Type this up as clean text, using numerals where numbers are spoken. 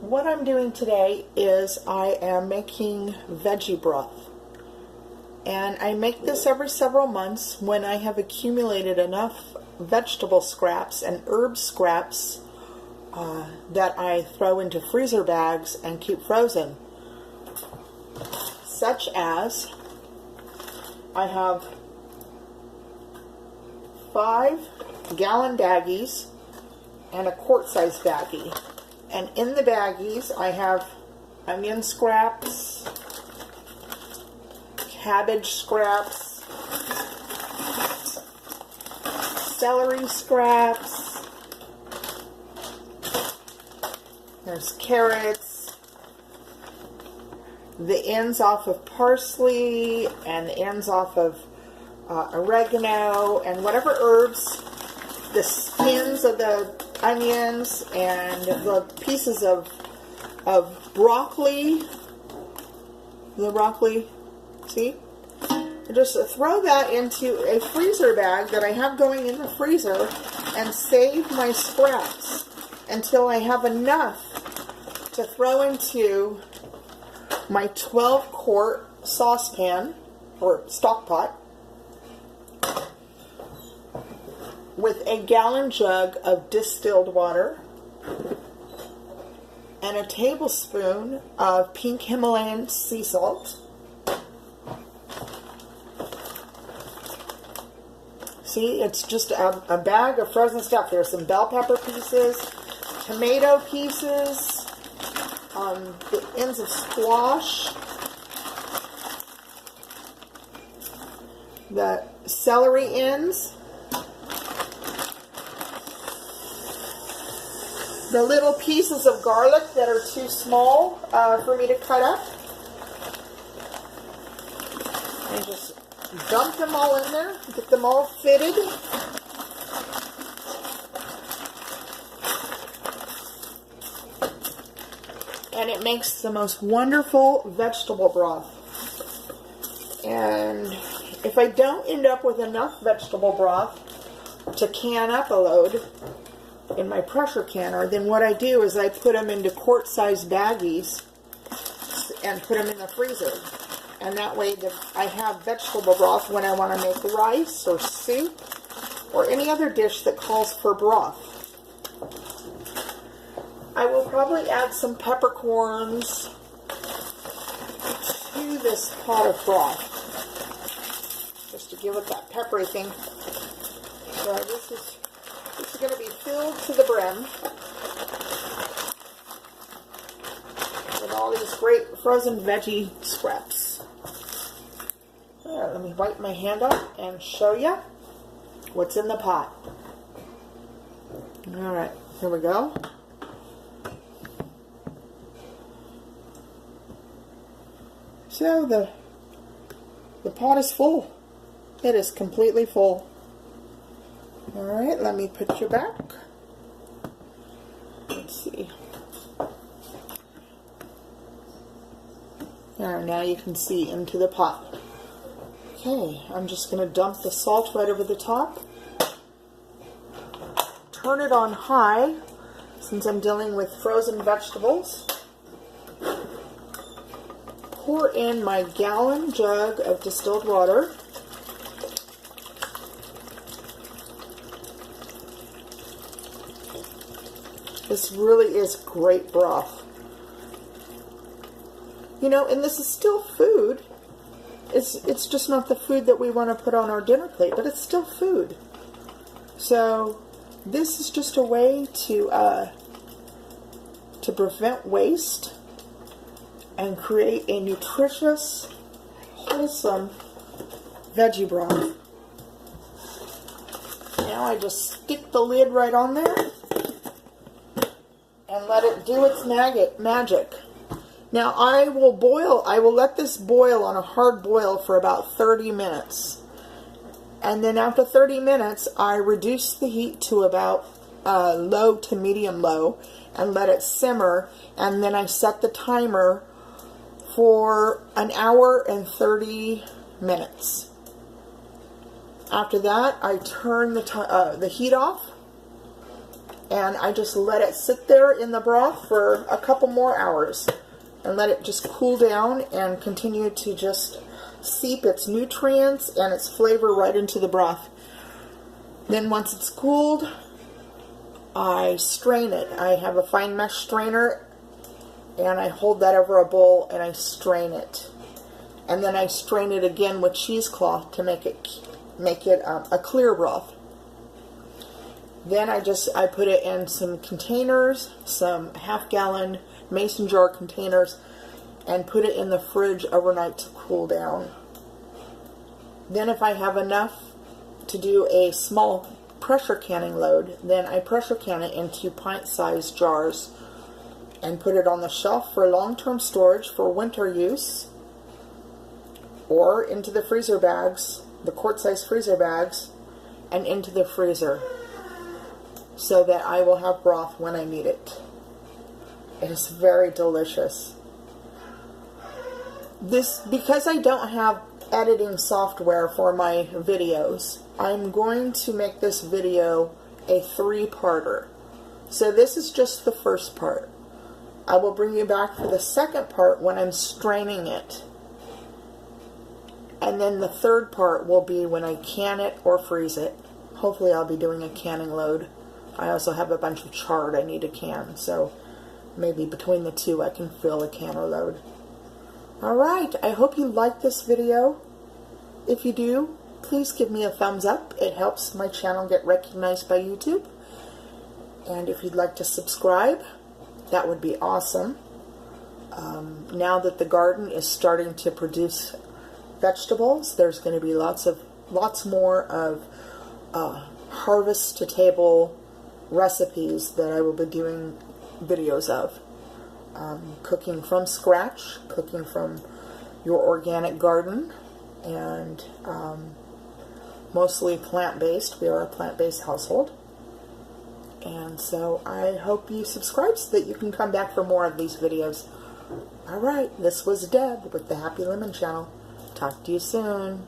what I'm doing today is I am making veggie broth. And I make this every several months when I have accumulated enough vegetable scraps and herb scraps that I throw into freezer bags and keep frozen. Such as, I have 5-gallon baggies and a quart-sized baggie. And in the baggies, I have onion scraps, cabbage scraps, celery scraps, there's carrots, the ends off of parsley, and the ends off of oregano, and whatever herbs, the skins of the onions, and the pieces of broccoli, see? Just throw that into a freezer bag that I have going in the freezer and save my scraps until I have enough to throw into my 12-quart saucepan or stock pot with a gallon jug of distilled water and a tablespoon of pink Himalayan sea salt. See, it's just a bag of frozen stuff. There's some bell pepper pieces, tomato pieces, the ends of squash, the celery ends, the little pieces of garlic that are too small for me to cut up, and just dump them all in there, get them all fitted. And it makes the most wonderful vegetable broth. And if I don't end up with enough vegetable broth to can up a load in my pressure canner, then what I do is I put them into quart-sized baggies and put them in the freezer. And that way I have vegetable broth when I want to make rice or soup or any other dish that calls for broth. I will probably add some peppercorns to this pot of broth, just to give it that peppery thing. So this is going to be filled to the brim with all these great frozen veggie scraps. There, let me wipe my hand off and show you what's in the pot. Alright, here we go. So the pot is full. It is completely full. Alright, let me put you back. Let's see. There, now you can see into the pot. Okay, I'm just going to dump the salt right over the top. Turn it on high, since I'm dealing with frozen vegetables. Pour in my gallon jug of distilled water. This really is great broth. You know, and this is still food. It's just not the food that we want to put on our dinner plate, but it's still food. So this is just a way to prevent waste and create a nutritious, wholesome veggie broth. Now I just stick the lid right on there and let it do its magic. Now I will let this boil on a hard boil for about 30 minutes. And then after 30 minutes, I reduce the heat to about low to medium low and let it simmer. And then I set the timer for 1 hour and 30 minutes. After that, I turn the heat off And I just let it sit there in the broth for a couple more hours and let it just cool down and continue to just seep its nutrients and its flavor right into the broth. Then once it's cooled, I strain it. I have a fine mesh strainer and I hold that over a bowl and I strain it. And then I strain it again with cheesecloth to make it a clear broth. Then I put it in some containers, some half-gallon mason jar containers, and put it in the fridge overnight to cool down. Then if I have enough to do a small pressure canning load, then I pressure can it into pint-sized jars and put it on the shelf for long-term storage for winter use, or into the freezer bags, the quart-sized freezer bags, and into the freezer, so that I will have broth when I need it. It is very delicious. Because I don't have editing software for my videos, I'm going to make this video a 3-parter. So this is just the first part. I will bring you back for the second part when I'm straining it. And then the third part will be when I can it or freeze it. Hopefully I'll be doing a canning load. I also have a bunch of chard I need to can, so maybe between the two I can fill a canner load. Alright, I hope you liked this video. If you do, please give me a thumbs up. It helps my channel get recognized by YouTube. And if you'd like to subscribe, that would be awesome. Now that the garden is starting to produce vegetables, there's going to be lots more of harvest to table recipes that I will be doing videos of. Cooking from scratch, cooking from your organic garden, and mostly plant-based. We are a plant-based household. And so I hope you subscribe so that you can come back for more of these videos. Alright, this was Deb with the Happy Lemon Channel. Talk to you soon.